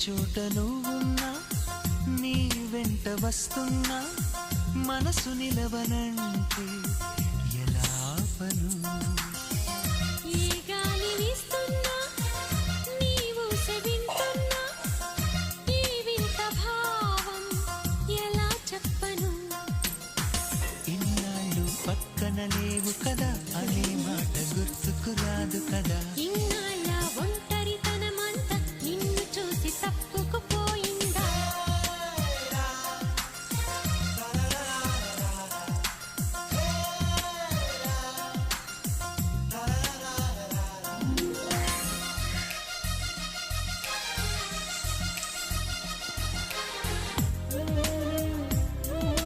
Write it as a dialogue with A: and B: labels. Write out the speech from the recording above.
A: చోట నువ్వున్నా నీ వెంట వస్తున్నా మనసు నిలవనంటే ఎలా పను
B: ఈ గాలి వీస్తున్నా నీవు సెవింటున్నా ఈ వింత భావం ఎలా చెప్పను
A: ఇన్నాళ్ళు పక్కన లేవు కదా అనే మాట గుర్తుకు రాదు కదా
B: ఇన్నా